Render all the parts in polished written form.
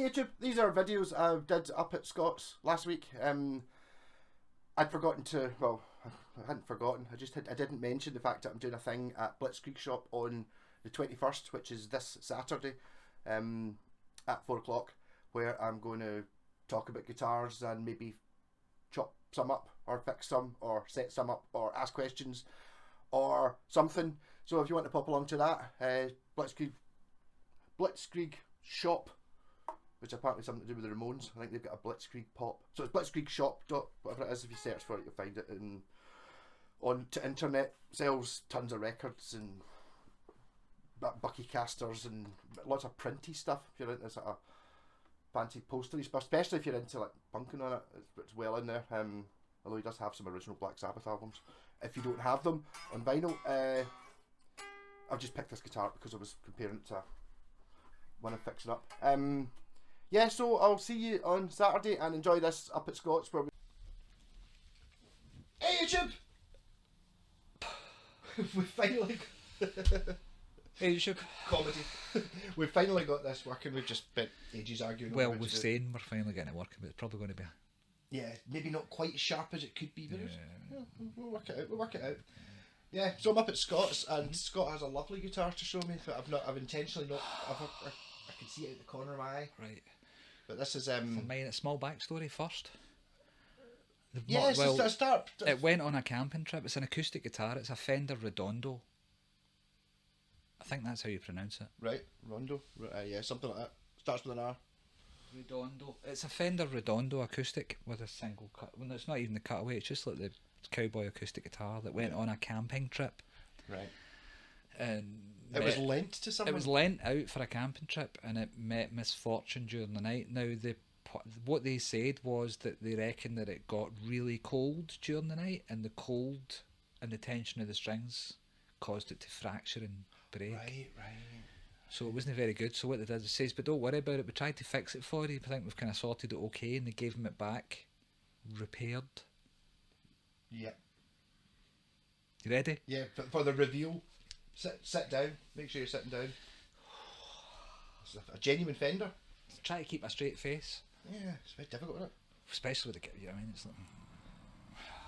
Hey YouTube, these are videos I did up at Scott's last week. I'd forgotten to, well, I hadn't forgotten, I didn't mention the fact that I'm doing a thing at Blitzkrieg Shop on the 21st, which is this Saturday, at 4 o'clock, where I'm going to talk about guitars and maybe chop some up, or fix some, or set some up, or ask questions, or something. So if you want to pop along to that, Blitzkrieg Shop, which apparently something to do with the Ramones. I think they've got a Blitzkrieg pop. So it's Blitzkrieg Shop dot whatever it is. If you search for it, you'll find it. And on to internet, sells tons of records and Bucky casters and lots of printy stuff. If you're into sort of fancy postery stuff, especially if you're into like punking on it, it's well in there. Although he does have some original Black Sabbath albums. If you don't have them on vinyl, I've just picked this guitar up because I was comparing it to one I'm fixing up. Yeah, so I'll see you on Saturday and enjoy this up at Scott's where we... Hey YouTube! We finally... Hey YouTube. Comedy. We've finally got this working. We've just spent ages arguing. Well, we're saying we're finally getting it working, but it's probably going to be... Yeah, maybe not quite as sharp as it could be, but we'll work it out. Yeah, so I'm up at Scott's, and Scott has a lovely guitar to show me that I've intentionally not... I can see it out the corner of my eye. Right. But this is... For mine, a small backstory first. Yes, well, it's a start. It went on a camping trip. It's an acoustic guitar. It's a Fender Rondondo. I think that's how you pronounce it. Right, Rondo. Yeah, something like that. Starts with an R. Redondo. It's a Fender Redondo acoustic with a single cut. Well, it's not even the cutaway. It's just like the cowboy acoustic guitar that went on a camping trip. Right. And it was lent to someone. It was lent out for a camping trip, and it met misfortune during the night. Now what they said was that they reckon that it got really cold during the night, and the cold and the tension of the strings caused it to fracture and break. Right. So it wasn't very good. So what they did is says, but don't worry about it. We tried to fix it for you. I think we've kind of sorted it okay, and they gave him it back, repaired. Yep. You ready? Yeah. For the reveal, sit down. Make sure you're sitting down. It's a genuine Fender. Try to keep a straight face. Yeah, it's very difficult, isn't it? Especially with the, you know what I mean? It's like...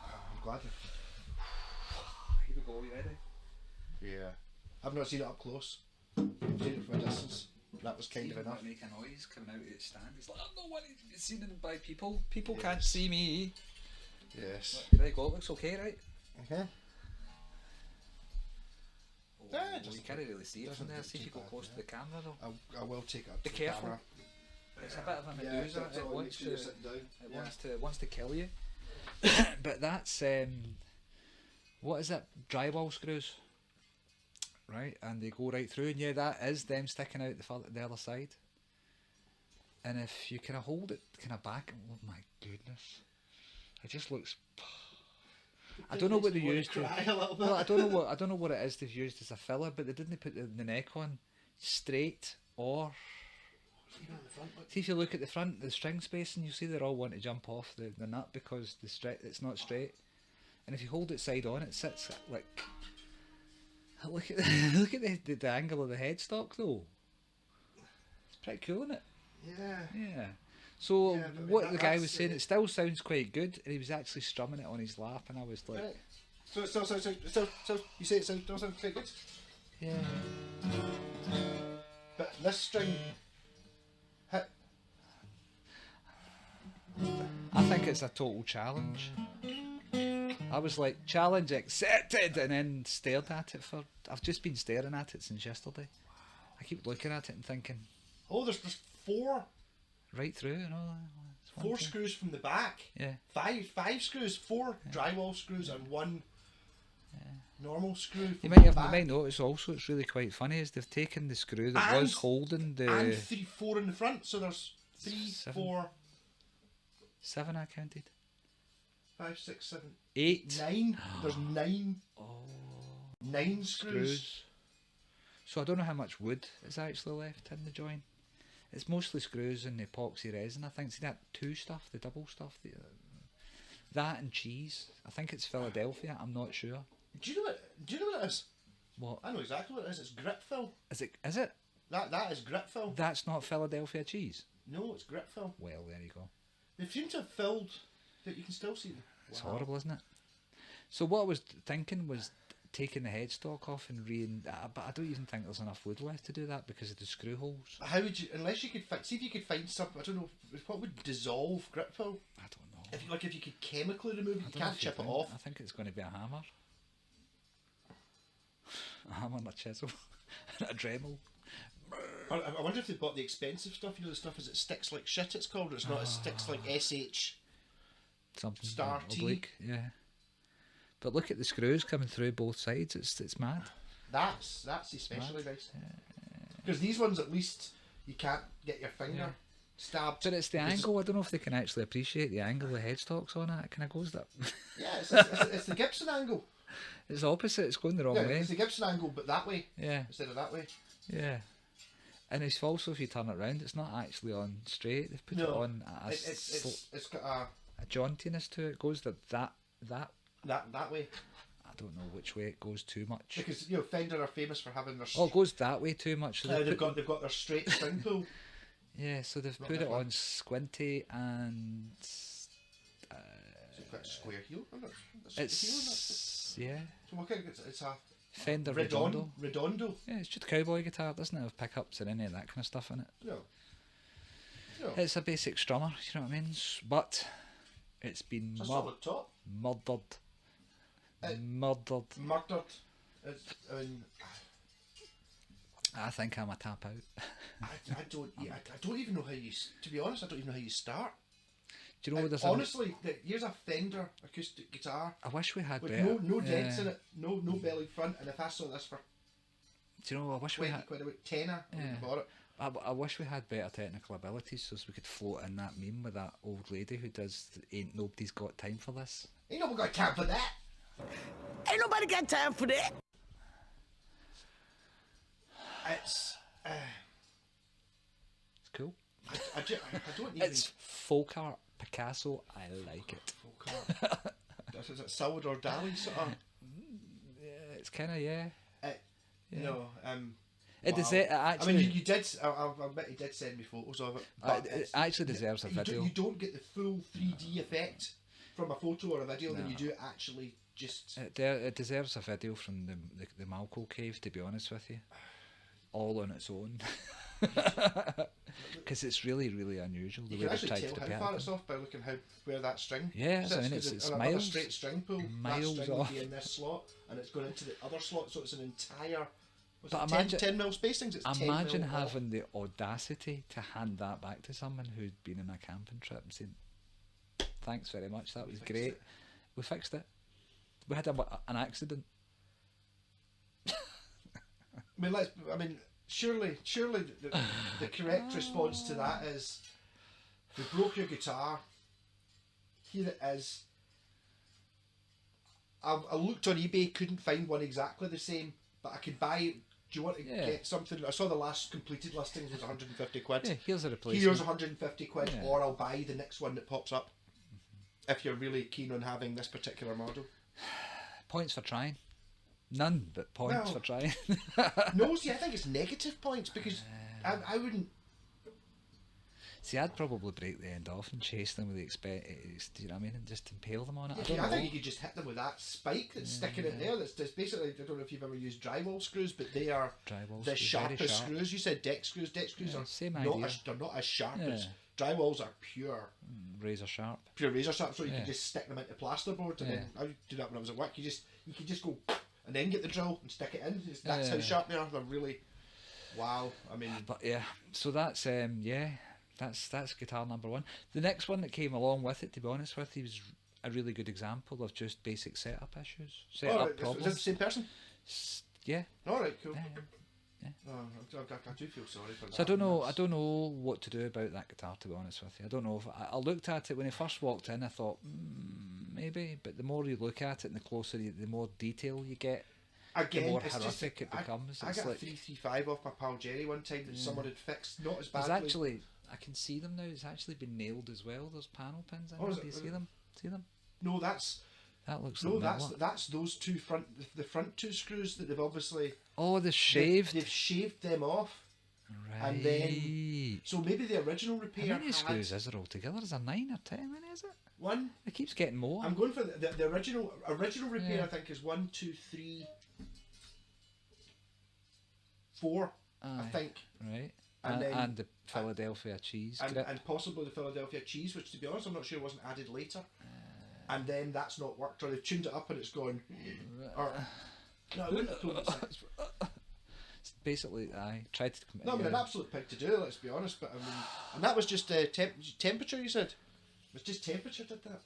I'm glad. Here we go. You ready? Yeah. I've not seen it up close. I've seen it from a distance. That was kind of enough. Make a noise coming out of its stand. It's like, I'm not wanting to be seen by people. People can't see me. Yes. There you go. It looks okay, right? Oh, yeah, you can't really see it from there. See if you go close to the camera though. I will take it up Be to careful. The camera. It's a bit of a medusa. It wants to kill you. But that's what is it? Drywall screws, right? And they go right through, and yeah, that is them sticking out the other side. And if you kind of hold it kind of back, oh my goodness, it just looks. I don't know what they used to. Well, I don't know what it is they've used as a filler, but they didn't put the neck on straight or. See if you look at the front, the string spacing, you see they're all wanting to jump off the nut because it's not straight. And if you hold it side on, it sits like. Look at the angle of the headstock though. It's pretty cool, isn't it? Yeah. Yeah. So what the guy was saying, it still sounds quite good, and he was actually strumming it on his lap, and I was like. Right. So you say it still sounds quite good. Yeah. But this string. I think it's a total challenge. I was like, challenge accepted, and then stared at it I've just been staring at it since yesterday. I keep looking at it and thinking. Oh, there's four. Right through and all that. Four screws from the back. Yeah. Five screws, four drywall screws and one normal screw from you the back. You might notice also it's really quite funny is they've taken the screw that was holding the... And four in the front, so there's 4... 7 I counted. 5, 6, 7... 8. 9. There's 9. Oh. 9 screws. So I don't know how much wood is actually left in the joint. It's mostly screws and epoxy resin, I think. See that 2 stuff, the double stuff? That and cheese. I think it's Philadelphia, I'm not sure. Do you know what it is? What? I know exactly what it is. It's grip fill. Is it? That is grip fill. That's not Philadelphia cheese? No, it's grit fill. Well, there you go. They seem to have filled that you can still see them. It's horrible, isn't it? So what I was thinking was taking the headstock off and but I don't even think there's enough wood left to do that because of the screw holes. How would you, unless you could see if you could find something, I don't know, what would dissolve grit fill? I don't know. If you could chemically remove it, you can't chip it off. I think it's going to be a hammer. A hammer and a chisel. And a Dremel. I wonder if they bought the expensive stuff, you know, the stuff as it sticks like shit it's called, or it's not, it sticks like SH something star T. oblique, yeah. But look at the screws coming through both sides, it's mad. That's especially nice. Because these ones at least you can't get your finger stabbed. But it's the angle, I don't know if they can actually appreciate the angle the headstock's on it kind of goes that. Yeah, it's the Gibson angle. It's the opposite, it's going the wrong way. It's the Gibson angle but that way. Yeah. Instead of that way. Yeah. And it's also, if you turn it round, it's not actually on straight. They've put it on it's got a jauntiness to it. It goes that way. I don't know which way it goes too much. Because you know Fender are famous for having their. Oh, it goes that way too much. So they've got their straight spring pull. Yeah, so they've put it on squinty and. It's got a square heel. It's yeah. So what kind of, it's a Fender Redondo. Yeah, it's just a cowboy guitar. It doesn't have pickups or any of that kind of stuff in it. No. It's a basic strummer, you know what I mean? But it's been solid top. Murdered. I think I'm a tap out. I don't even know how you. To be honest, I don't even know how you start. Do you know there's honestly, here's a Fender acoustic guitar. I wish we had with better. no dents in it, no belly front, and if I saw this for, do you know? I wish we had quid a tenner. I wouldn't have bought it. I wish we had better technical abilities so we could float in that meme with that old lady who does "Ain't nobody's got time for this." Ain't nobody got time for that. Ain't nobody got time for that. It's cool. I don't even. It's folk art, Picasso. I like it. Folk art. Is it Salvador Dali sort of? Yeah, it's kind of yeah. No, It does it actually. I mean, you did. I'll admit you did send me photos of it. But it actually deserves a video. You don't get the full 3D effect from a photo or a video than you do actually just. It deserves a video from the Malco cave, to be honest with you. All on its own. Because it's really, really unusual. You can actually tell how far it's off by looking where that string. Yeah, sits, I mean it's on miles. A straight string pull. Miles that string off. would be in this slot, and it's going into the other slot, so it's an entire. But imagine 10 mil spacings. It's imagine 10 mil having the audacity to hand that back to someone who'd been on a camping trip and saying, "Thanks very much, that was great. We fixed it. We had an accident." I mean, surely the correct response to that is, we broke your guitar. Here it is. I looked on eBay, couldn't find one exactly the same, but I could buy it. Do you want to get something? I saw the last completed listings was 150 quid. Yeah, here's a replacement. Here's 150 quid, or I'll buy the next one that pops up. If you're really keen on having this particular model. Points for trying. None, but points for trying. No, see, I think it's negative points because I wouldn't. See, I'd probably break the end off and chase them with the do you know what I mean? And just impale them on it. I think you could just hit them with that spike that's sticking in there. That's basically, I don't know if you've ever used drywall screws, but they are the sharpest screws. You said deck screws. Deck screws are same not idea. They're not as sharp as drywalls are pure. Razor sharp. Pure razor sharp, so you can just stick them into plasterboard. And then I do that when I was at work. You could just go and then get the drill and stick it in. That's how sharp they are. They're really wow. I mean, but so that's That's guitar number one. The next one that came along with it, to be honest with you, was a really good example of just basic setup issues, problems. Is this the same person? Yeah. All right, cool. Yeah. Oh, I do feel sorry for that. So I don't know what to do about that guitar, to be honest with you. I don't know if I looked at it when I first walked in. I thought maybe, but the more you look at it, and the more detail you get. Again, the more it's horrific it becomes. I got a 335 off my pal Jerry one time that someone had fixed, not as badly. There's actually, I can see them now. It's actually been nailed as well. Those panel pins. Do you see them? See them? No, that looks. No, that's those two the front two screws that they've obviously. Oh, they've shaved. They've shaved them off. Right. And then, so maybe the original repair How many had screws is there altogether? Is there 9 or 10? How many is it? one. It keeps getting more. I'm going for the original repair. Yeah. I think is 1, 2, 3, 4. I Aye. think, Right. And then- And the Philadelphia cheese grip. and possibly the Philadelphia cheese, which to be honest, I'm not sure wasn't added later. And then that's not worked, or they've tuned it up and it's gone. Or no, I wouldn't have told it. It's basically, I tried to commit. No, I mean an absolute pig to do. Let's be honest, but I mean, and that was just temperature. You said it was just temperature did that.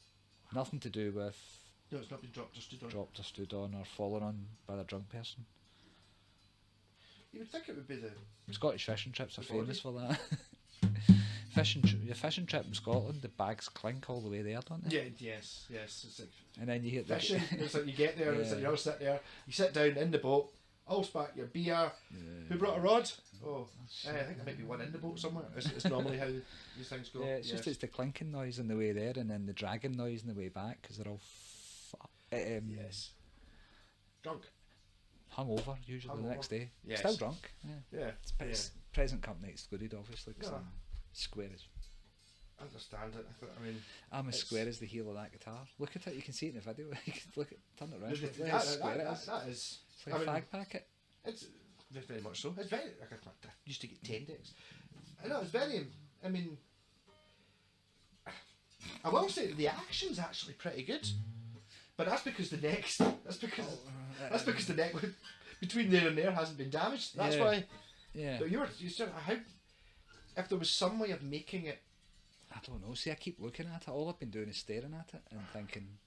Nothing to do with No, it's not been dropped or stood on. dropped or stood on or fallen on by the drunk person. You would think it would be the. Scottish fish and chips are The body. famous for that. Your fish and chip in Scotland, the bags clink all the way there, don't they? Yeah. Yes. It's like And then you hit fishing. It's like you get there and it's like Yeah. you're all sitting there. You sit down in the boat. All spat your beer. Who brought a rod? Oh, I think there might be one in the boat somewhere. It's normally how these things go. Yeah, it's just it's the clinking noise on the way there and then the dragging noise on the way back because they're all yes. Drunk. hungover usually the next day. Yes. Still drunk. Yeah. Yeah. But it's present company excluded, obviously. 'Cause Yeah. I'm square as I understand it. I mean, I'm as It's- square as the heel of that guitar. Look at it. You can see it in the video. You can look at turn it around. there's Look the- how square it is. that is. It's like I a mean, fag packet. It's very much so. It's very. Like I used to get 10 decks. I know it's very. I mean, I will say the action's actually pretty good, but that's because the next. That's because the neck between there and there hasn't been damaged. That's Yeah. why. Yeah. But you said how. If there was some way of making it. I don't know. See, I keep looking at it. All I've been doing is staring at it and thinking.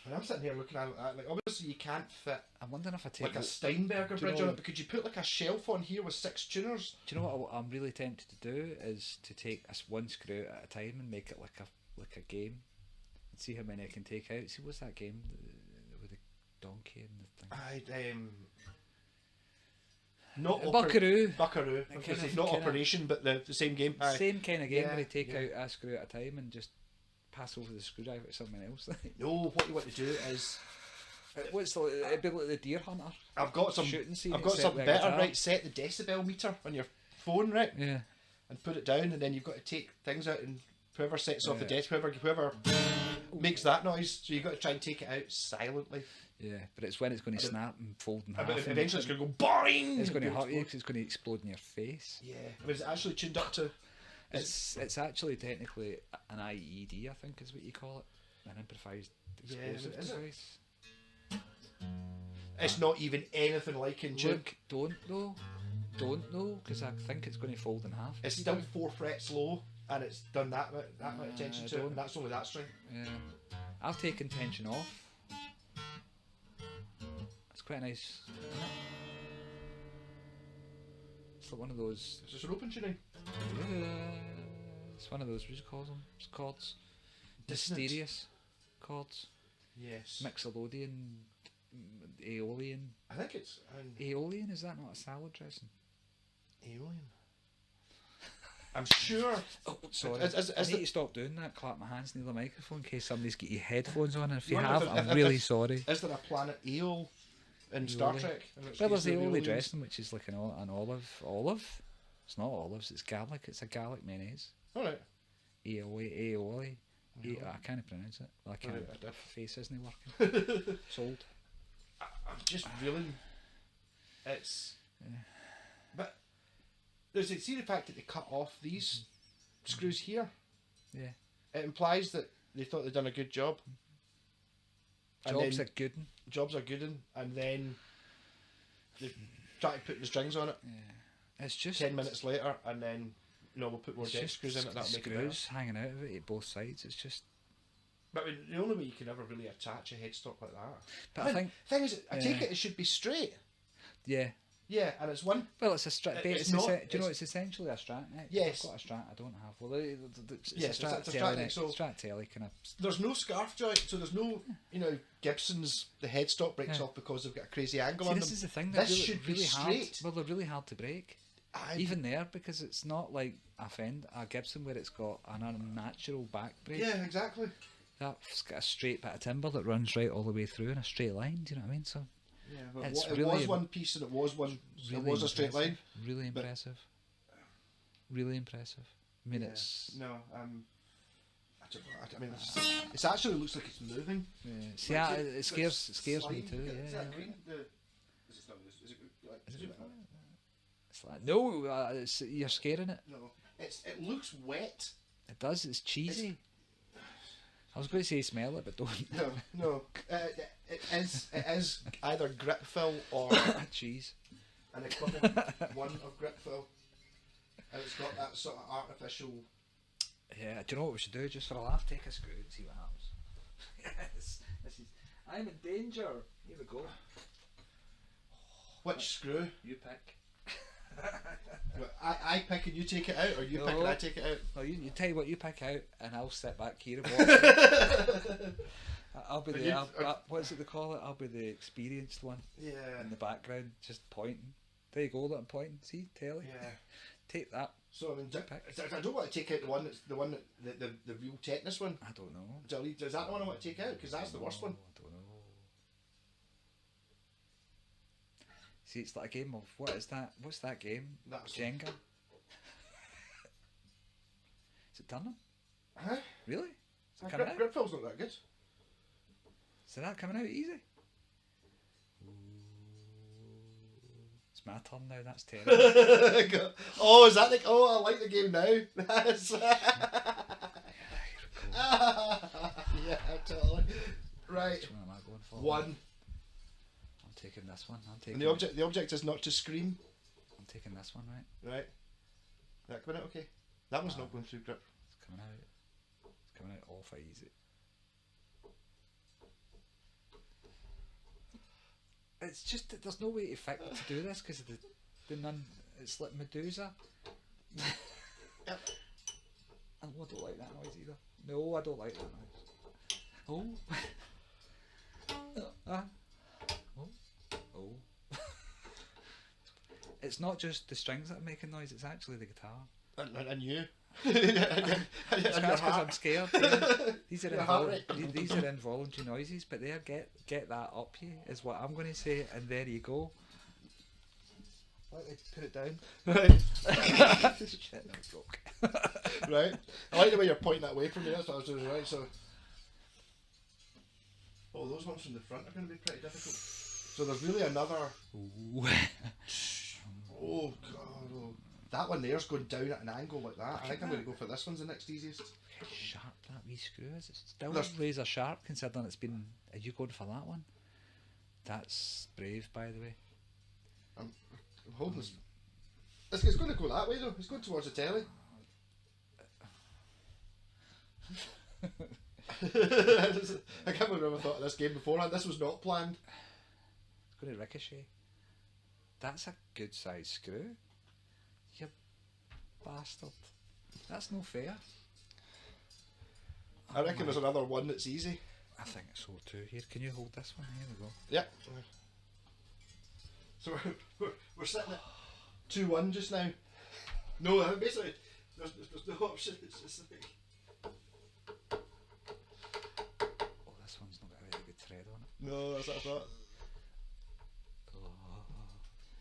And I'm sitting here looking at it, like obviously you can't fit I'm wondering if I take like a it. Steinberger Do you bridge know- on it, but could you put like a shelf on here with 6 tuners? Do you know what I'm really tempted to do is to take one screw at a time and make it like a game, and see how many I can take out. See, what's that game with the donkey and the thing? I not Buckaroo. Buckaroo. I was Kind gonna say of- not kind of- Operation, but the same game. Aye. Same kind of game Yeah, where you take yeah. out a screw at a time and just pass over the screwdriver to someone else. No, what you want to do is What's it'd be like the deer hunter. I've got some. Shooting scene I've got except something with a better. guitar. Right, set the decibel meter on your phone, right, Yeah. and put it down, and then you've got to take things out, and whoever sets off the Yeah. decibel, whoever makes that noise, so you got to try and take it out silently. Yeah, but it's when it's going to snap and fold in half. But and eventually, it's going to go boing. it's going to hurt you because it's going to explode in your face. Yeah, I mean, it's actually tuned up to. It's actually technically an IED, I think is what you call it, an improvised Yeah, explosive is it? device. It's not even anything like in tune. Look, don't know, because I think it's going to fold in half. It's still 4 frets low, and it's done that much attention I to it, don't- and that's only that string. Yeah, I've taken tension off. It's quite nice. Isn't it? It's like one of those. It's just an open tuning. It's one of those. What do you call them? It's chords. Dissonant. Mysterious chords. Yes. Mixolydian, Aeolian. I think it's an Aeolian, is that not a salad dressing? alien. I'm sure. Oh, sorry. Is I need the- to stop doing that. Clap my hands near the microphone in case somebody's got your headphones on. And if you No, no, have, if- I'm if- really if- sorry. Is there a planet Eol in Star Aeoli. Trek? In which Well, case there's they're Aeoli aliens? dressing, which is like an olive. Olive? It's not olives, it's garlic. It's a garlic mayonnaise. Alright. Aeoli. I can't pronounce it. Well, I can't. Alright. My face isn't working. Sold. I'm just feeling it's. But there's see the fact that they cut off these screws here. Yeah. It implies that they thought they'd done a good job. And Jobs then are good. jobs are good, and then they try to put the strings on it. Yeah. It's just 10 minutes later, and then we'll put more it's deck just screws in it. That'll make it better. screws hanging out of it at both sides. It's just. But I mean, the only way you can ever really attach a headstock like that. But I think. thing is, I take Yeah. it should be straight. Yeah. Yeah, and it's one. Well, it's a strat. It's It's not- do you know it's- it's essentially a strat neck? Yes. I've got a strat. I don't have. Well, it's Yes, a strat it's a telly strat neck, neck. so- Strat telly kind of. There's no scarf joint, so there's no, Gibson's. The headstock breaks Yeah. off because they've got a crazy angle See, on this them. is the thing. They're This should be really hard. straight. Well, they're really hard to break. Even there, because it's not like a Gibson where it's got an unnatural back break. Yeah, exactly. That's got a straight bit of timber that runs right all the way through in a straight line. Do you know what I mean? So Yeah, but It's it really was one piece and it was one. really it was a straight impressive. line. Really but- impressive. Really impressive. I mean, it's No, I don't know. I mean, it actually looks like it's moving. yeah. See, Like, it scares me slime. too. Is Yeah. that green? Is it not? Is it like? Is it zoom fine? in? It's like no, you're scaring it. No, it looks wet. It does. It's cheesy. I was going to say smell it, but don't. No. It is either grip fill or Cheese. an equivalent one of grip fill, and it's got that sort of artificial. Yeah. Do you know what we should do? Just for a laugh, take a screw and see what happens. Yes. This is. I'm in danger. Here we go. Which screw? You pick. I pick and you take it out, or you pick and I take it out. No, you tell you what you pick out, and I'll sit back here and watch. I'll be the what is it they call it? I'll be the experienced one Yeah. in the background, just pointing. There you go, look, I'm pointing. See, telly. Yeah. Take that. So I mean, I don't want to take out the one that the real tetanus one. I don't know. Is that the one I want to take out? Because that's the worst one. I don't know. See, it's like a game of what is that? What's that game? That's Jenga. Is it turning? Huh? Really? Is it coming out? Grip fill's not that good. Is that coming out easy? It's my turn now. That's terrible. Oh, is that I like the game now. That's yeah, totally. Right. Which one am I going for? One. I'm taking this one. And the object is not to scream. I'm taking this one, right? Right. That coming out okay? That one's not going through grip. It's coming out. It's coming out awful easy. It's just that there's no way to do this because of the nun. It's like Medusa. Yep. I don't like that noise either. No, I don't like that noise. Oh. Oh. It's not just the strings that are making noise, it's actually the guitar. And you. It's because I'm scared. These are Your heart rate. these are involuntary noises, but there, get that up you is what I'm going to say, and there you go. Let me put it down. Right. Shit, no, it's broke. Right. I like the way you're pointing that way from me. That's what I was doing. Right. So. Oh, those ones from the front are going to be pretty difficult. So there's really another. Ooh. Oh god. Oh. That one there's going down at an angle like that. I think I'm going to go for this one's the next easiest. Sharp that wee screw is. It's still There's- razor sharp considering it's been. Are you going for that one? That's brave, by the way. I'm holding this. It's going to go that way though. It's going towards the telly. I can't believe I never thought of this game beforehand. This was not planned. It's going to ricochet. That's a good size screw. You bastard. That's no fair. I reckon there's another one that's easy. I think so too. Here, can you hold this one? Here we go. Yep. So we're sitting at 2-1 just now. No, basically there's no option. It's just like. Oh, this one's not got a very good thread on it. No, that's what I thought.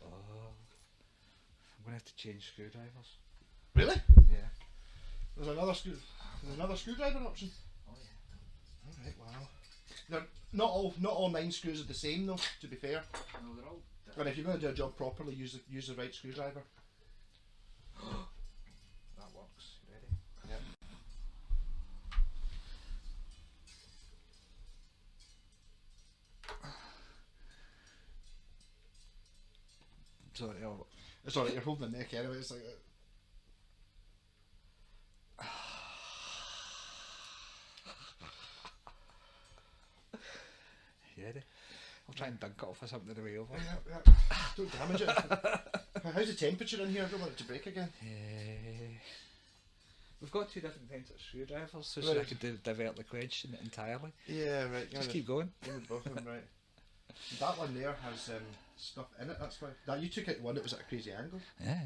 I'm going to have to change screwdrivers. Really? Yeah. There's another screwdriver option. Oh yeah. Alright, wow. Now, not all 9 screws are the same though, to be fair. No, they're all. And if you're going to do a job properly, use the right screwdriver. That works. You ready? Yep. Sorry, It's alright, you're holding the neck anyway. It's like. you ready? I'll try and dunk it off or something the way over. Yeah. Don't damage it. How's the temperature in here? I don't want it to break again. We've got 2 different kinds of screwdrivers, so Right. I could divert the question entirely. Yeah, right. Just keep going. Give me both of them, right. That one there has stuff in it, that's why. That you took out the one that was at a crazy angle. Yeah.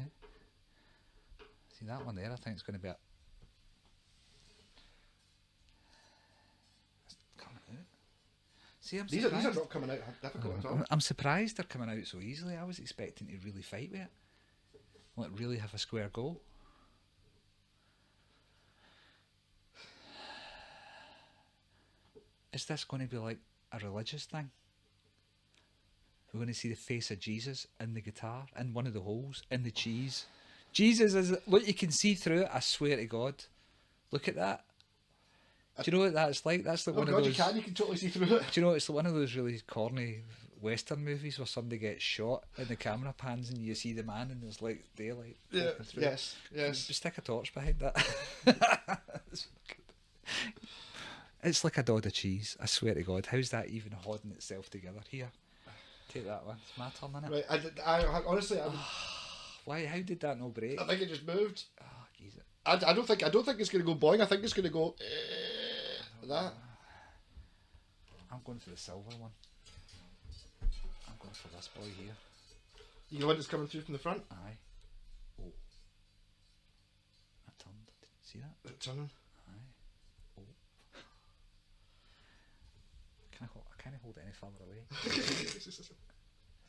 See that one there? I think it's going to be a. It's coming out. See, I'm These surprised. are not coming out difficult at all. I'm surprised they're coming out so easily. I was expecting to really fight with it. Like, really have a square go. Is this going to be like a religious thing? We're going to see the face of Jesus in the guitar, in one of the holes, in the cheese. Jesus is... Look, you can see through it, I swear to God. Look at that. Do you know what that's like? That's like one of those... You can totally see through it. Do you know, it's one of those really corny Western movies where somebody gets shot and the camera pans and you see the man and there's like daylight. Yeah, Through. yes. Just stick a torch behind that. It's like a dod of cheese, I swear to God. How's that even holding itself together? Here, take that one. It's my turn, innit? Right, I honestly, Why? How did that not break? I think it just moved. Oh, geez. I don't think it's going to go boing. I think it's going to go that. I'm going for the silver one. I'm going for this boy here. You know when it's coming through from the front? Aye. Oh. That turned. See that? Is it turning? Aye. Oh. I can't hold it any further away.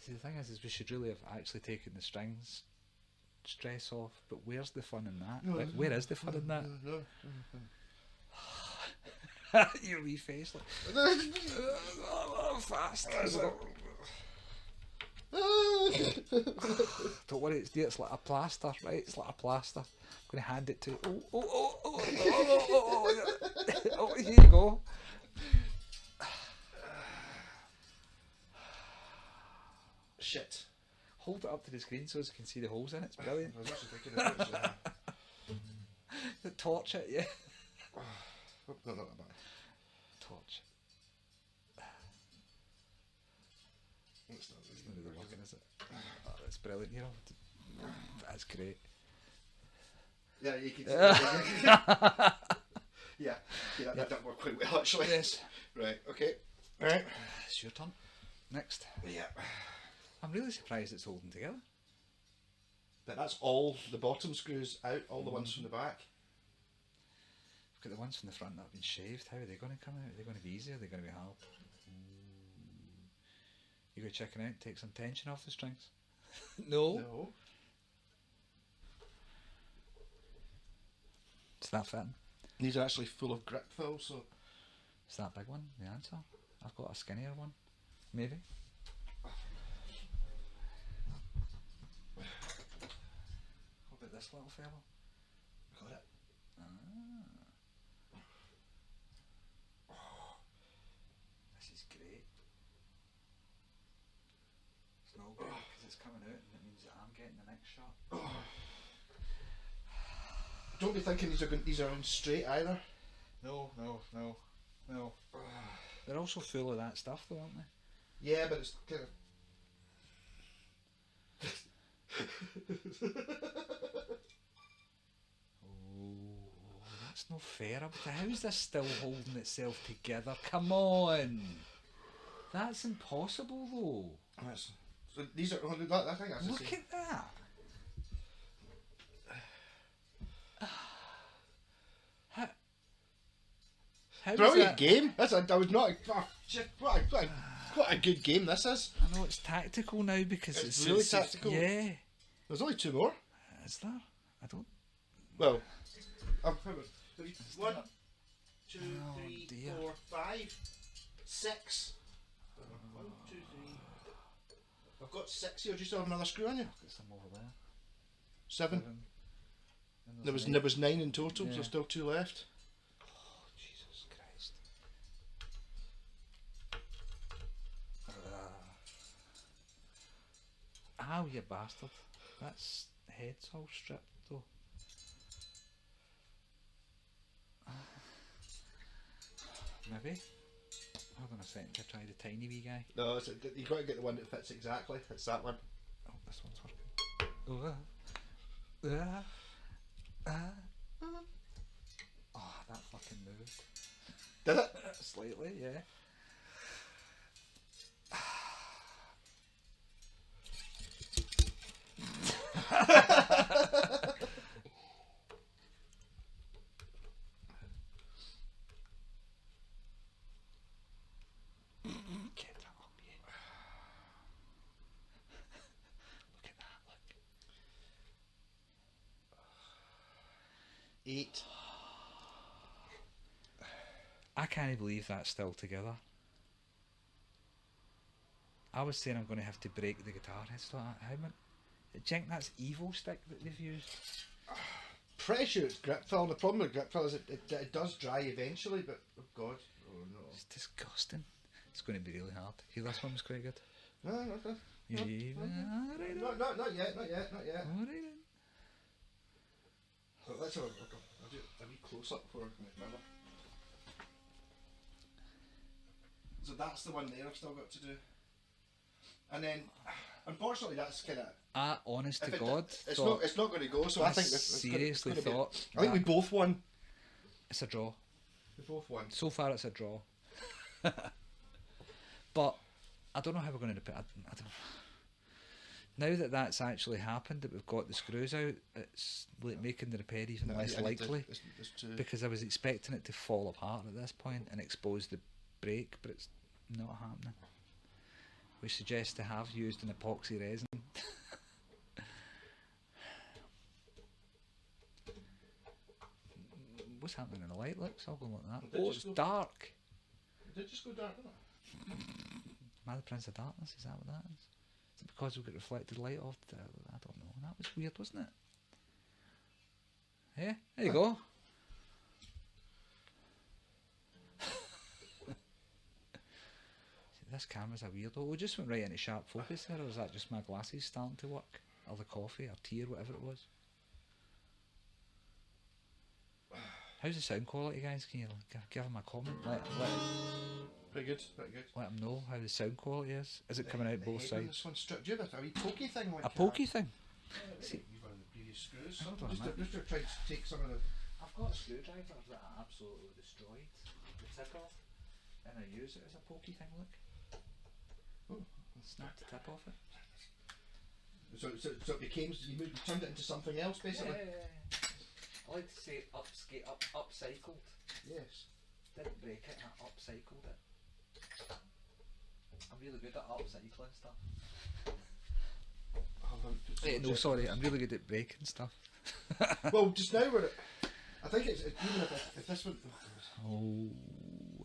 See, the thing is we should really have actually taken the strings stress off, but where's the fun in that? No, Where is the fun in that? No. Your wee face, like, fast. Don't worry, it's like a plaster, right? It's like a plaster. I'm going to hand it to. Oh, here you go. Shit. Hold it up to the screen so you can see the holes in it. It's brilliant. I was actually thinking of it. Torch it, yeah. No, not that bad. Torch. It's not It's not really working, is it? Oh, that's brilliant, you know. That's great. Yeah, you can see. Yeah, that worked quite well actually. Yes. Right, okay. Alright. It's your turn. Next. Yeah. I'm really surprised it's holding together. But that's all the bottom screws out, all the ones from the back. Look at the ones from the front that have been shaved. How are they going to come out? Are they going to be easy? Are they going to be hard? You go checking out, take some tension off the strings. No. No. Is that fitting? These are actually full of grip fill, so... Is that big one the answer? I've got a skinnier one. Maybe. What about this little fella? Got it. This is great. It's not good because it's coming out and it means that I'm getting the next shot. Don't be thinking these are in straight either. No. They're also full of that stuff though, aren't they? Yeah, but it's kind of... Oh, that's no fair. How's this still holding itself together? Come on. That's impossible though. So these are... I think that's the Look same. at that. How's Brilliant that? game. That was not... Shit, what a good game this is. I know it's tactical now because It's really tactical. Yeah. There's only two more. Is there? I don't... Well... One, two, Oh, three, dear. 4, 5, 6. 1, 2, 3. I've got 6 here. Do you still have another screw on you? Got some over there. 7. And There was 9 in total, so Yeah. there's still 2 left. Oh, Jesus Christ. Ow, you bastard. That's head's all stripped though. Maybe. Hold on a second to try the tiny wee guy. No, you've got to get the one that fits exactly. It's that one. Oh, this one's working. Oh, that fucking moved. Did it? Slightly, yeah. 8. I can't believe that's still together. I was saying I'm going to have to break the guitar. It's like, how much? Do you think that's evil stick that they've used? Pretty sure it's grip fill. The problem with grip fill is it does dry eventually, but oh god, oh no. It's disgusting. It's going to be really hard. Here, this one was quite good. No. Not Not yet. Alright then. But let's have I'll do a wee close up for remember. So that's the one there I've still got to do. And then, unfortunately, that's kind of. Honest to God, it's not going to go. So I think seriously thought. I think we both won. It's a draw. We both won. So far, it's a draw. But I don't know how we're going to repair. I don't. Now that that's actually happened, that we've got the screws out, it's like making the repair even less likely. Because I was expecting it to fall apart at this point and expose the brake, but it's not happening. We suggest to have used an epoxy resin. What's happening in the light? Looks all going like that. Oh, it's dark. It did just go dark, didn't it? Am I the Prince of Darkness? Is that what that is? Is it because we've got reflected light off? I don't know. That was weird, wasn't it? Yeah, there you go. This camera's a weirdo. We just went right into sharp focus there, or was that just my glasses starting to work? Or the coffee, or tea, or whatever it was? How's the sound quality, guys? Can you give them a comment? Pretty good. Let them know how the sound quality is. Is it coming out both sides? This one stripped you a wee pokey thing like a pokey thing? See, you've one of the previous screws. Hold on Just to try to take some of the. I've got a screwdriver that I absolutely destroyed. The tip off, and I use it as a pokey thing. Look. Oh. Snap the tip off it. So it became, you turned it into something else basically? Yeah. I like to say upcycled. Yes. Didn't break it, I upcycled it. I'm really good at upcycling stuff. No, sorry, I'm really good at breaking stuff. Well, just now we're at, I think it's even if this one. Oh,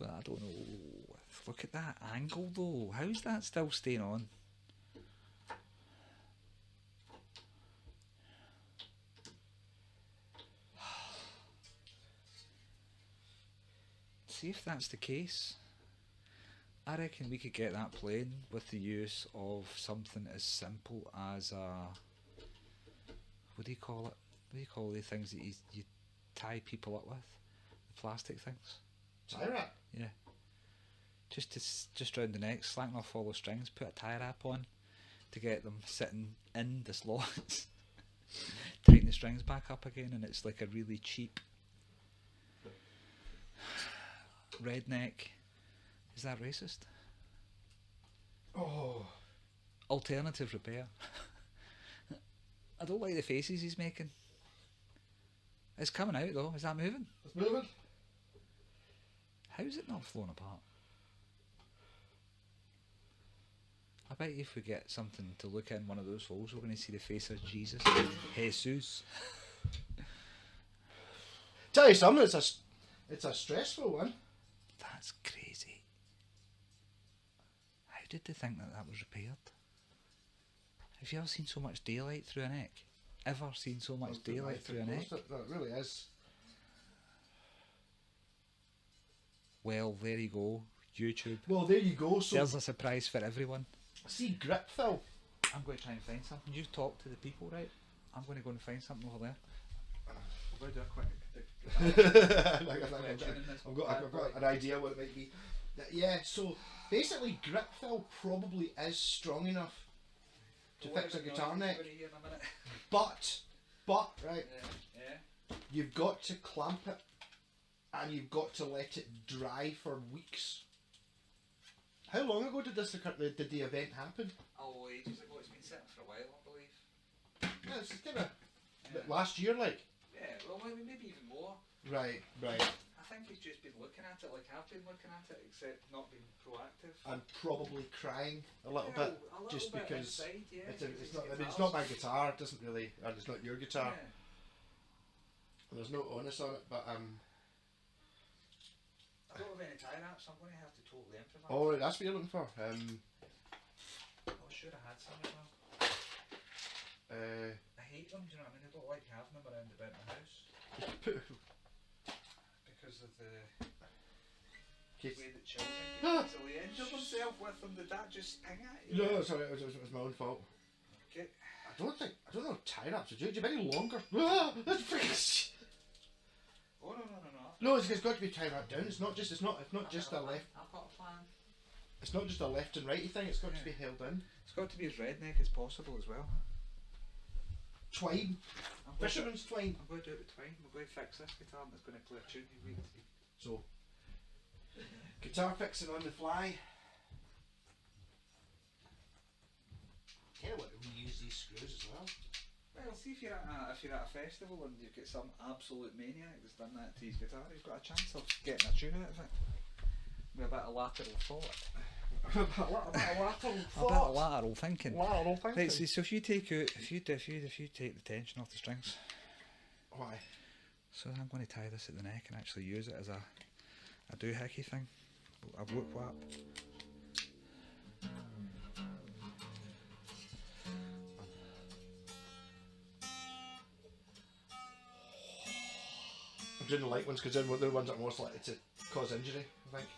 I don't know. Look at that angle though. How's that still staying on? See if that's the case. I reckon we could get that playing with the use of something as simple as a, what do you call it? What do you call the things that you tie people up with? The plastic things. Tie wrap? Yeah. Just round the neck, slacken off all the strings, put a tie wrap on to get them sitting in the slots. Tighten the strings back up again, and it's like a really cheap redneck. Is that racist? Oh. Alternative repair. I don't like the faces he's making. It's coming out though. Is that moving? It's moving. How is it not flown apart? I bet if we get something to look in one of those holes, we're going to see the face of Jesus. Jesus. Tell you something, it's a stressful one. That's crazy. How did they think that was repaired? Have you ever seen so much daylight through an neck? Ever seen so much daylight through a neck? That really is. Well, there you go. YouTube. Well, there you go. So there's a surprise for everyone. See, grip fill. I'm going to try and find something. You talk to the people, right? I'm going to go and find something over there. We're going to do a quick. I've got an idea what it might be. Yeah, so basically grip fill probably is strong enough to fix a guitar neck. But right, you've got to clamp it and you've got to let it dry for weeks. How long ago did the event happen? Oh, ages ago. It's been sitting for a while, I believe. Yeah, it's kind of last year, like. Yeah, well, maybe even more. Right. I think he's just been looking at it like I've been looking at it, except not being proactive. And probably crying a little bit, just bit because inside, it's not my guitar. It doesn't really, and it's not your guitar. There's no onus on it, but I don't have any tie wraps, so I'm going to have to totally improvise. oh, that's what you're looking for. Oh, sure, I had some as well. I hate them, do you know what I mean? I don't like having them around about my house. Because of the way that children get easily injure themselves with them. Did that just ping at you? No, sorry, it was my own fault. Okay. I don't know tie wraps would you any longer. That's freaking. Oh no. No, it's got to be tie wrapped down. It's not just a left. I've got a plan. It's not just a left and righty thing. It's got to be held in. It's got to be as redneck as possible as well. Twine. Fisherman's twine. I'm going to do it with twine. I'm going to fix this guitar and it's going to play a tune you need to. So, guitar fixing on the fly. Kind of want to reuse these screws as well. Well, see if you're at a festival and you've got some absolute maniac that's done that to his guitar, you've got a chance of getting a tune out of it. With a bit of lateral thought. a bit of lateral thinking. Lateral thinking. Right, so if you take out, if you take the tension off the strings. Why? So I'm going to tie this at the neck and actually use it as a doohickey thing. A whoop whap. I'm doing the light ones because they're the ones that are most likely to cause injury, I think.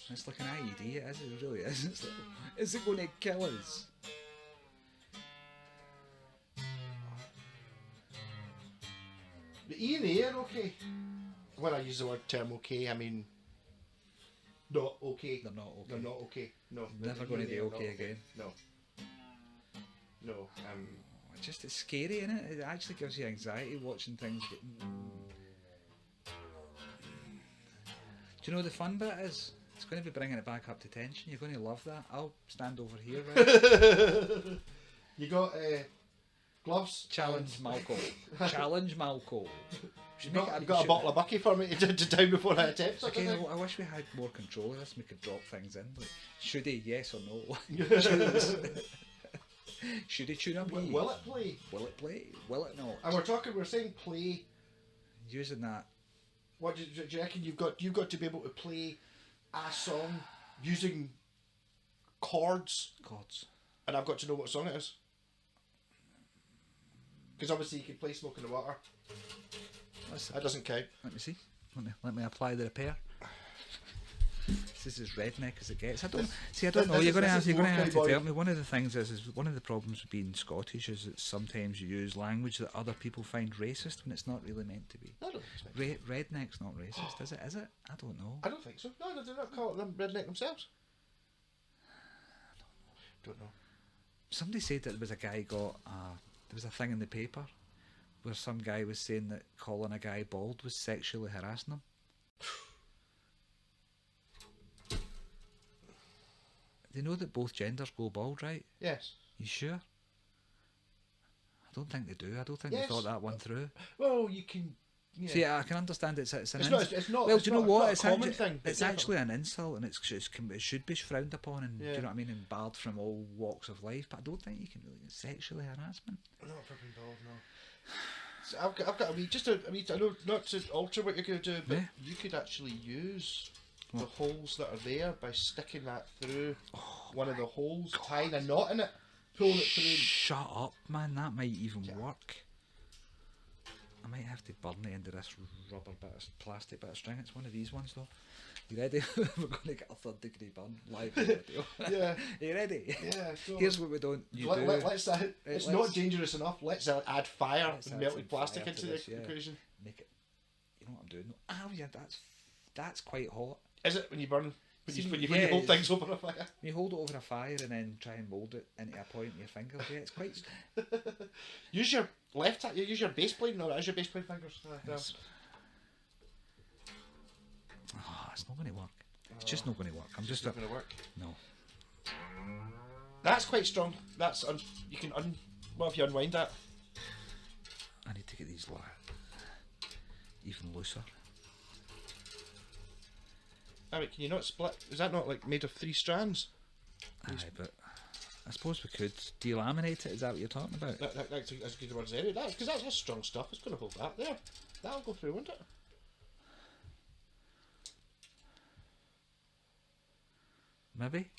It's like an IED, it really is. It's like, is it going to kill us? The E and the A are okay. When I use the word term okay, I mean not okay. They're not okay. They're not okay. No. Never going to be okay again. No. No. It's scary, isn't it? It actually gives you anxiety watching things get... Do you know what the fun bit is? It's going to be bringing it back up to tension. You're going to love that. I'll stand over here, right? You got gloves? Challenge Malco. Challenge Malco. You got a bottle of bucky for me to down before I attempt something? Okay, I wish we had more control of this and we could drop things in. Like, should he? Yes or no? Should he tune up? Will it play? Will it play? Will it not? And we're saying play. Using that. What do you reckon? You've got to be able to play a song using chords. And I've got to know what song it is. Because obviously you can play Smoke in the Water. That doesn't count. Let me see. Let me apply the repair. This is as redneck as it gets. I don't know. You're going to have to tell me. One of the things is one of the problems with being Scottish is that sometimes you use language that other people find racist when it's not really meant to be. I don't think redneck's not racist, is it? Is it? I don't know. I don't think so. No, they're not calling them redneck themselves. Don't know. Somebody said that there was a guy there was a thing in the paper where some guy was saying that calling a guy bald was sexually harassing him. They know that both genders go bald, right? Yes. You sure? I don't think they do. I don't think they thought that one through. Well, you can... Yeah. See, I can understand it's not. Well, do you know what? It's a common thing. It's actually an insult, and it should be frowned upon, and do you know what I mean, and barred from all walks of life. But I don't think you can really sexually harassment. Not for being bald, no. So I've got I know not to alter what you're going to do, but you could actually use the holes that are there by sticking that through one of the holes, tying a knot in it, pulling it through. Shut up, man! That might even work. I might have to burn the end of this rubber plastic bit of string. It's one of these ones though. You ready? We're going to get a 3rd degree burn live on video. Yeah. Are you ready? Yeah. So here's what we don't. It's not dangerous enough. Let's add fire and melted plastic into the equation. Make it. You know what I'm doing? Oh yeah, that's quite hot. Is it when you burn? When you hold things over a fire? When you hold it over a fire and then try and mould it into a point in your fingers, yeah, it's quite... Use your left hand, use your bass blade, no, that is your bass blade fingers. Yes. Oh, it's not going to work. It's just not going to work. It's not going to work? No. That's quite strong. You can what if you unwind that? I need to get these even looser. Alright, can you not split? Is that not like made of 3 strands? Aye, but I suppose we could delaminate it. Is that what you're talking about? That's a good word as any. Because that's strong stuff. It's going to hold that there. That'll go through, won't it? Maybe.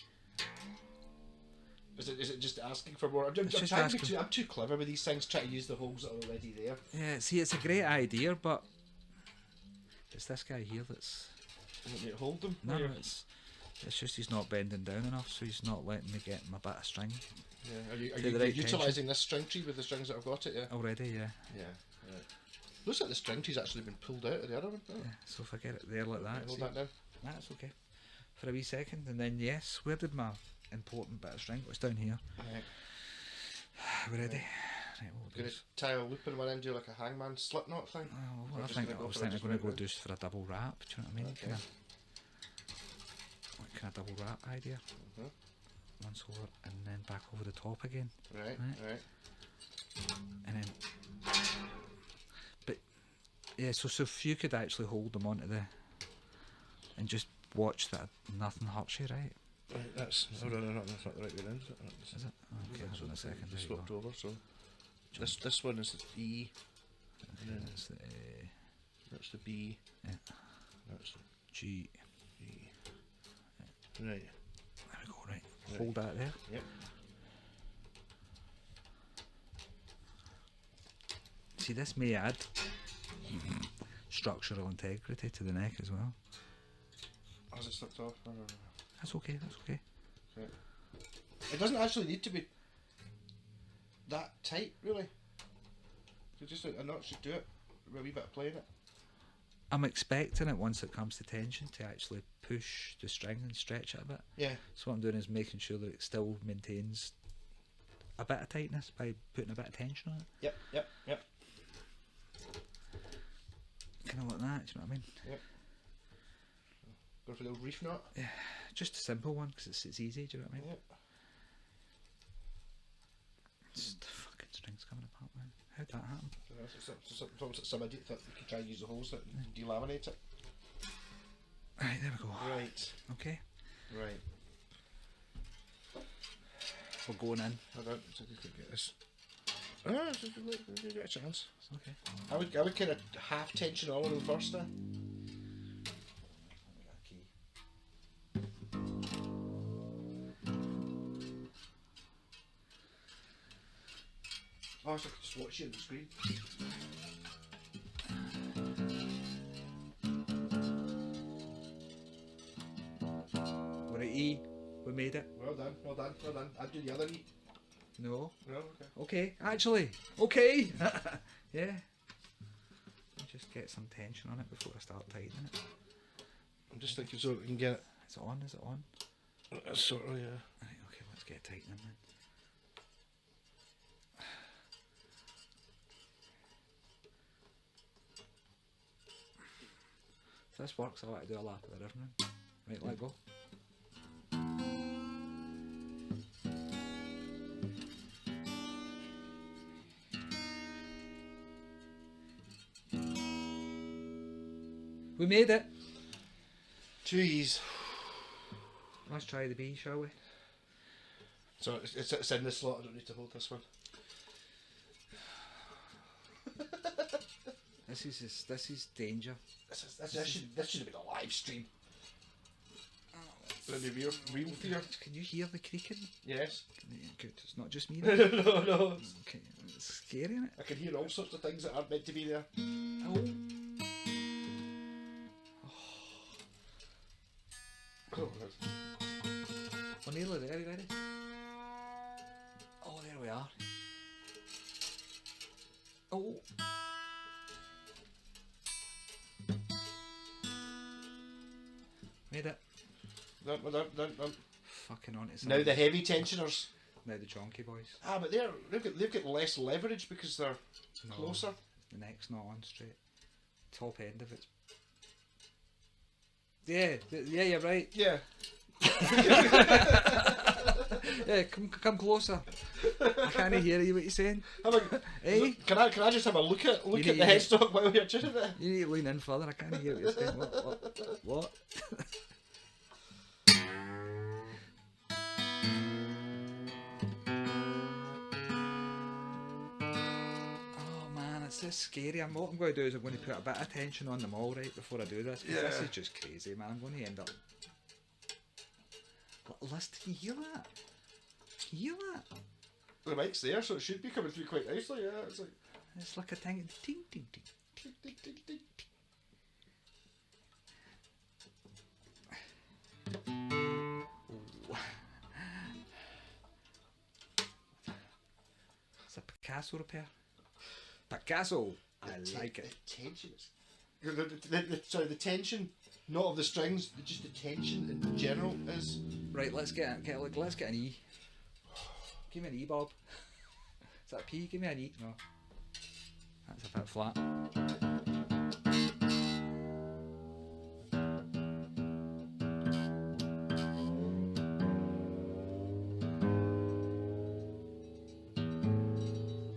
Is it just asking for more? I'm too clever with these things. Try to use the holes that are already there. Yeah. See, it's a great idea, but it's this guy here that's. Want me to hold them? No, it's just he's not bending down enough, so he's not letting me get my bit of string. Yeah. Are you utilising this string tree with the strings that I've got it? Yeah. Already, yeah. Yeah. Right. Looks like the string tree's actually been pulled out of the other one. Yeah. So if I get it there like that, Hold that down. That's okay. For a wee second, and then yes, where did my important bit of string go? It's down here. Right. We're ready. Right. Right, we'll Gonna tie a loop in one end, do like a hangman slip knot thing. well, I was thinking I'm going to go just for a double wrap. Do you know what I mean? Okay. Kind of double wrap idea. Once over and then back over the top again. Right. And then, but yeah, so if you could actually hold them onto the and just watch that nothing hurts you, right? Right. That's no, that's not the right way around. Is it? Okay, hold on a second. There you Swapped go. over. So this one is the E. And then That's the that's the B. Yeah. That's the G. E. Right. There we go. Right. Hold that there. Yep. See, this may add structural integrity to the neck as well. Has it slipped off? No. That's okay. That's okay. Right. It doesn't actually need to be that tight, really. So just a knot should do it. With a wee bit of play in it. I'm expecting it once it comes to tension to actually push the string and stretch it a bit. Yeah. So what I'm doing is making sure that it still maintains a bit of tightness by putting a bit of tension on it. Yep. Kind of like that, do you know what I mean? Yep. Go for the old reef knot? Yeah, just a simple one because it's easy, do you know what I mean? Yep. Just the fucking string's coming apart, man. How'd that happen? Some idiot thought you could try and use the holes that delaminate it. Right, there we go. Right. Okay. Right. We're going in. I don't think we could get this. You get a chance. Okay. I would kind of half tension all of them first then. Oh, so I could just watch you on the screen. We're at E. We made it. Well done. I'd do the other E. No. No, okay. Okay, actually. Okay. Yeah. Just get some tension on it before I start tightening it. I'm just thinking so we can get it. Is it on? Is it on? Sort of, yeah. Right, okay, let's get tightening then. If this works, I like to do a lap of the river now. Right, let go. We made it. Jeez. Let's try the B, shall we? So it's in this slot. I don't need to hold this one. This is danger. This should have been a live stream. Let me real fear. Can you hear the creaking? Yes. Good. It's not just me. No. Okay. It's scary, isn't it? I can hear all sorts of things that aren't meant to be there. Oh. Oh, We're nearly there. Are you ready? Oh, there we are. Oh. Made it. Dun. Fucking on it. Now the heavy tensioners. Now the chonky boys. Ah, but they've got less leverage because they're closer. The neck's not on straight. Top end of it's. Yeah, you're right. Yeah. Yeah, come closer. I can't hear you. What you saying? Hey, can I just have a look at the headstock while you're tuning it? You need to lean in further. I can't hear what you're saying. What? This is scary. What I'm going to do is I'm going to put a bit of tension on them all right before I do this. 'Cause this is just crazy, man. I'm going to end up. Listen, can you hear that? Can you hear that? The mic's there, so it should be coming through quite nicely. Yeah, It's like a ting, ting, ting, ting. Ting, ting, ting, ting. It's a Picasso repair. Picasso. I like it. The tension is. Sorry, the tension, not of the strings, just the tension in general is. Right, let's get an E. Give me an E, Bob. Is that a P? Give me an E. No. That's a bit flat.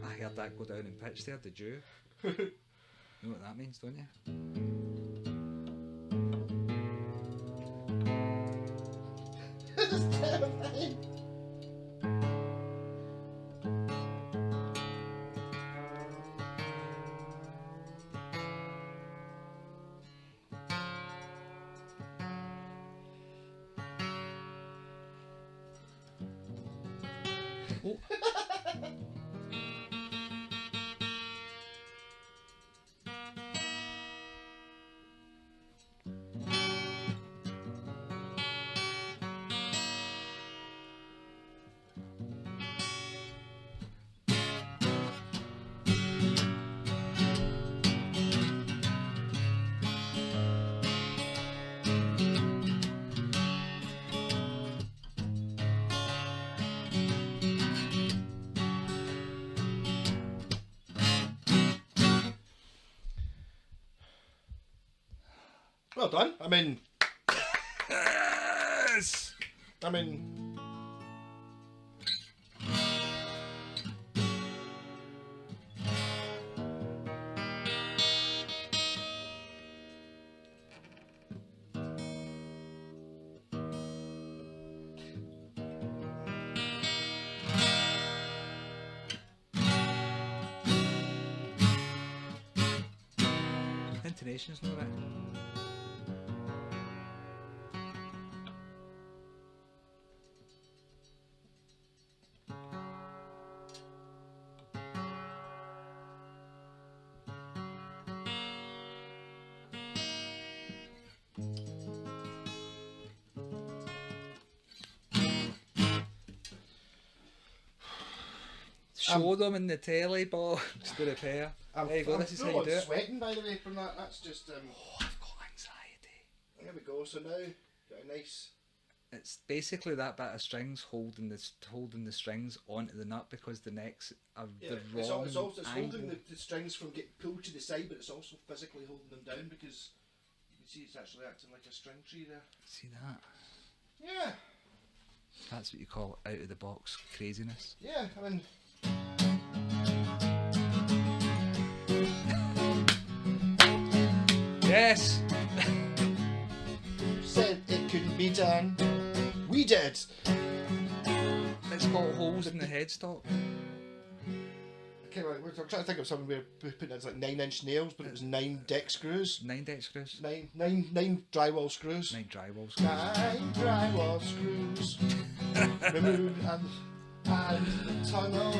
I heard that go down in pitch there, did you? You know what that means, don't you? It's terrifying. Oh. Well done. Yes! Intonation's not right. Show them in the telly, Bob. Just to repair. There you go, this is how you do it. Sweating, by the way, from that. That's just. Oh, I've got anxiety. There we go. So now, got a nice. It's basically that bit of strings holding the strings onto the nut because the necks are the wrong it's angle. holding the strings from getting pulled to the side, but it's also physically holding them down because you can see it's actually acting like a string tree there. See that? Yeah. That's what you call out of the box craziness. Yeah, Yes! You said it couldn't be done. We did. It's got holes in the headstock. Okay, right, I'm trying to think of something where we put it like 9-inch nails, but it was 9 deck screws. 9 deck screws. Nine drywall screws. 9 drywall screws. 9 drywall screws. Remove and the tunnel,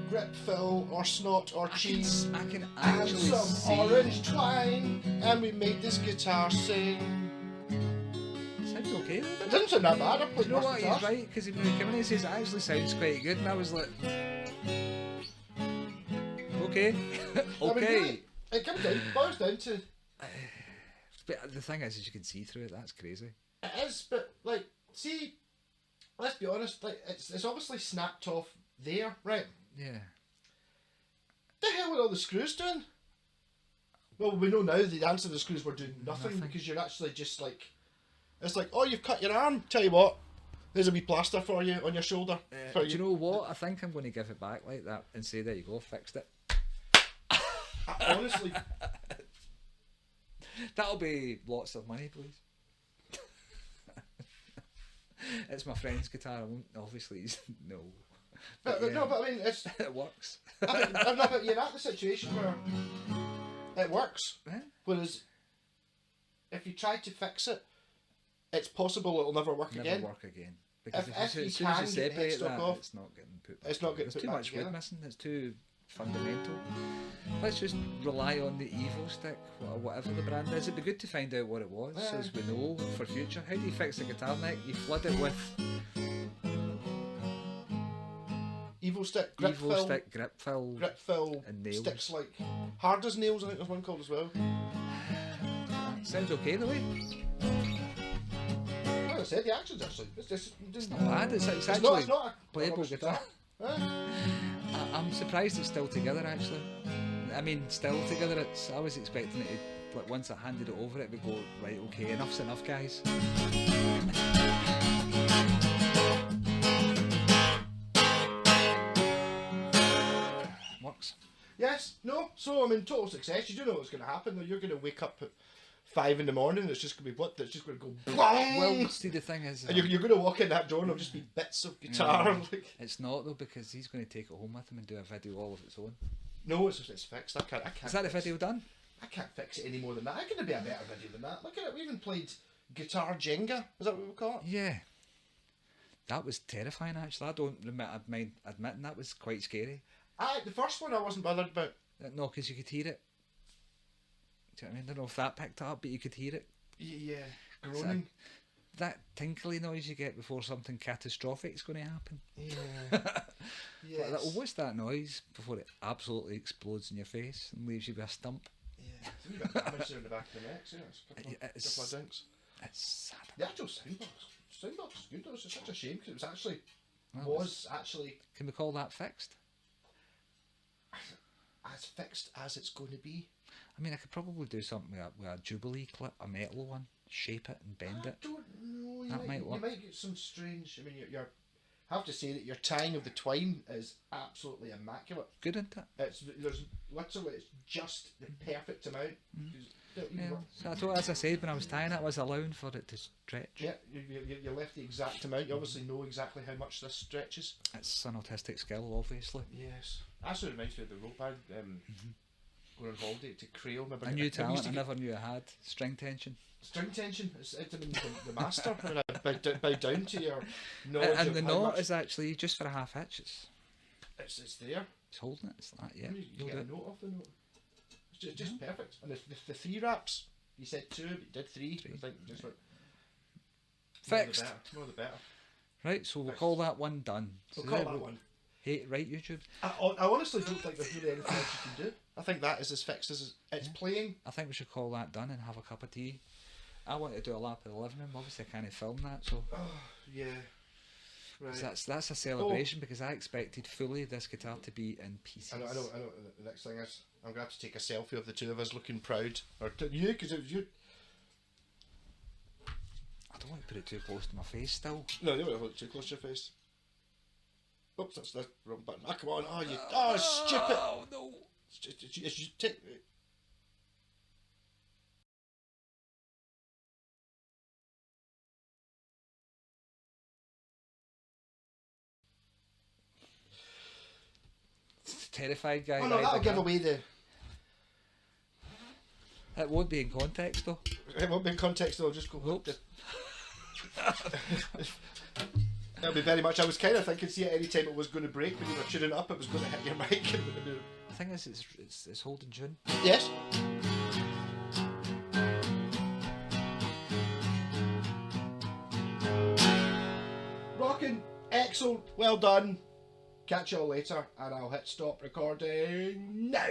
grip fill or snot or cheese. I can And actually some see. orange twine, and we made this guitar sing. Sounds okay. It doesn't sound that bad. I played You know most what? guitars. He's right because when he came in, he says it actually sounds quite good, and I was like, okay, okay. Really, it comes down, boils down to. But the thing is you can see through it. That's crazy. It is, but like, see, let's be honest. Like, it's obviously snapped off there, right? Yeah. The hell were all the screws doing? Well, we know now the answer to the screws were doing nothing because you're actually just like, it's like, oh, you've cut your arm. Tell you what, there's a wee plaster for you on your shoulder. Do you know what? I think I'm going to give it back like that and say, there you go, fixed it. Honestly, that'll be lots of money, please. It's my friend's guitar. I won't, obviously, no. But yeah. no, but I mean, it's. It works. I know, but you're at the situation where it works. Yeah. Whereas, if you try to fix it, it's possible it'll never work Never again. work again. Because If as you soon as you can get the separate headstock that, off, it's not getting put back it's not together. getting There's put too back much together. wood missing. It's too fundamental. Let's just rely on the Evo stick, or whatever the brand is. It'd be good to find out what it was, Yeah. as we know for future. How do you fix a guitar neck? You flood it with Evo stick, grip Evo fill, stick, grip fill. And nails. sticks like hard as nails. I think there's one called as well. Sounds okay the way. Like I said, the action's actually It's not bad. It's It's actually not a playable rubbish guitar. I'm surprised it's still together actually. I mean, still together. I was expecting it to, like, once I handed it over, it would go, right, okay, enough's enough, guys. Works. Yes, no. So I mean, total success. You do know what's going to happen. You're going to wake up at 5 in the morning. It's just going to be what? It's just going to go. Bang! Well, see, the thing is, and you're going to walk in that door and there'll just be bits of guitar. Yeah. Like, it's not though, because he's going to take it home with him and do a video all of its own. no, it's fixed. I can't. Is that the fix video done? I can't fix it any more than that. How can there be a better video than that? Look at it. We even played guitar jenga. Is that what we call it? Yeah. That was terrifying actually. I don't mind admitting that was quite scary. The first one I wasn't bothered about. No, because you could hear it. Do you know what I mean? I don't know if that picked it up, but you could hear it. Yeah, groaning. That tinkly noise you get before something catastrophic is going to happen. Yeah. Yes. Like, what's that noise before it absolutely explodes in your face and leaves you with a stump? Yeah. It's a wee bit of damage there in the back of the neck. Yeah, it's a couple of dinks. It's sad. The actual soundbox is good though. It's such a shame because it was actually actually Can we call that fixed? as fixed as it's going to be. I mean, I could probably do something with a Jubilee clip, a metal one, shape it and bend I it. don't know. That might work. You might get some strange. I mean, you're I have to say that your tying of the twine is absolutely immaculate. Good, isn't it? There's literally it's just the perfect amount. Yeah. So as I said, when I was tying it, I was allowing for it to stretch. Yeah, you left the exact amount. You obviously know exactly how much this stretches. It's an autistic skill, obviously. Yes. Actually reminds me of the rope band. Going on holiday to Creole. Remember, A new I used talent to I get never knew I had. String tension. string tension. It's I mean, the master. I mean, I bow down to your knowledge And of the how knot much is actually just for a half hitch. it's there. It's holding it. It's like, yeah. You you'll get do a it. note off the note. It's just perfect. And the 3 wraps. You said 2, but you did 3. I think just like Fixed. More the better. Right, so we'll call that one done. We'll So call there that one. Hey, right, YouTube. I honestly don't think there's really anything else you can do. I think that is as fixed as it's playing. I think we should call that done and have a cup of tea. I want to do a lap of the living room. Obviously, I can't film that, so Oh, yeah. Right. 'cause that's a celebration because I expected fully this guitar to be in pieces. I know. The next thing is I'm going to have to take a selfie of the two of us looking proud. Or you, because it was you. I don't want to put it too close to my face still. No, you don't want to look too close to your face. Oops, that's the wrong button. Ah, come on. Oh, stupid. Oh, no. You take... Terrified guy. Oh no, right that'll give there. away the... It won't be in context though. It won't be in context, I'll just go... Oops. That'll be very much... I was kind of thinking, see, at any time it was going to break, when you were tuning it up, it was going to hit your mic. The thing is, it's holding tune. Yes? Rocking, excellent, well done. Catch you all later, and I'll hit stop recording now.